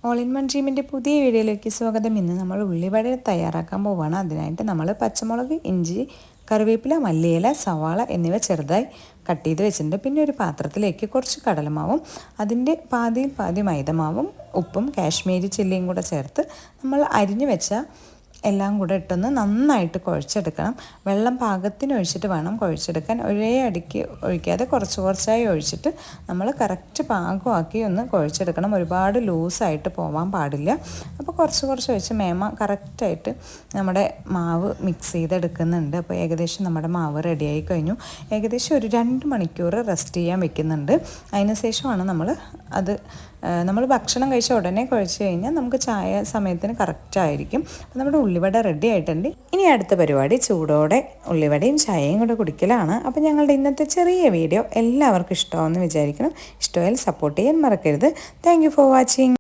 All in one ഡ്രീമിൻ്റെ പുതിയ വീഡിയോയിലേക്ക് സ്വാഗതം. ഇന്ന് നമ്മൾ ഉള്ളിവട തയ്യാറാക്കാൻ പോവുകയാണ്. അതിനായിട്ട് നമ്മൾ പച്ചമുളക്, ഇഞ്ചി, കറിവേപ്പില, മല്ലിയില, സവാള എന്നിവ ചെറുതായി കട്ട് ചെയ്ത് വെച്ചിട്ടുണ്ട്. പിന്നെ ഒരു പാത്രത്തിലേക്ക് കുറച്ച് കടലമാവും, അതിൻ്റെ പാതിയിൽ പാതി മൈദമാവും, ഉപ്പും കാശ്മീരി ചില്ലിയും കൂടെ ചേർത്ത് നമ്മൾ അരിഞ്ഞു വെച്ച എല്ലാം കൂടെ ഇട്ടൊന്ന് നന്നായിട്ട് കുഴച്ചെടുക്കണം. വെള്ളം പാകത്തിന് ഒഴിച്ചിട്ട് വേണം കുഴച്ചെടുക്കാൻ. ഒരേ അടിക്ക് ഒഴിക്കാതെ കുറച്ച് കുറച്ചായി ഒഴിച്ചിട്ട് നമ്മൾ കറക്റ്റ് പാകമാക്കി ഒന്ന് കുഴച്ചെടുക്കണം. ഒരുപാട് ലൂസായിട്ട് പോവാൻ പാടില്ല. അപ്പോൾ കുറച്ച് കുറച്ച് ഒഴിച്ച് മേമ കറക്റ്റായിട്ട് നമ്മുടെ മാവ് മിക്സ് ചെയ്തെടുക്കുന്നുണ്ട്. അപ്പോൾ ഏകദേശം നമ്മുടെ മാവ് റെഡിയായി കഴിഞ്ഞു. ഏകദേശം ഒരു 2 മണിക്കൂർ റെസ്റ്റ് ചെയ്യാൻ വെക്കുന്നുണ്ട്. അതിന് ശേഷമാണ് നമ്മൾ ഭക്ഷണം കഴിച്ച ഉടനെ കുഴച്ച് കഴിഞ്ഞാൽ നമുക്ക് ചായ സമയത്തിന് കറക്റ്റായിരിക്കും. അപ്പോൾ നമ്മുടെ ഉള്ളിവട റെഡി ആയിട്ടുണ്ട്. ഇനി അടുത്ത പരിപാടി ചൂടോടെ ഉള്ളിവടയും ചായയും കൂടെ കുടിക്കലാണ്. അപ്പോൾ ഞങ്ങളുടെ ഇന്നത്തെ ചെറിയ വീഡിയോ എല്ലാവർക്കും ഇഷ്ടമാണെന്ന് വിചാരിക്കണം. ഇഷ്ടമായാൽ സപ്പോർട്ട് ചെയ്യാൻ മറക്കരുത്. Thank you for watching.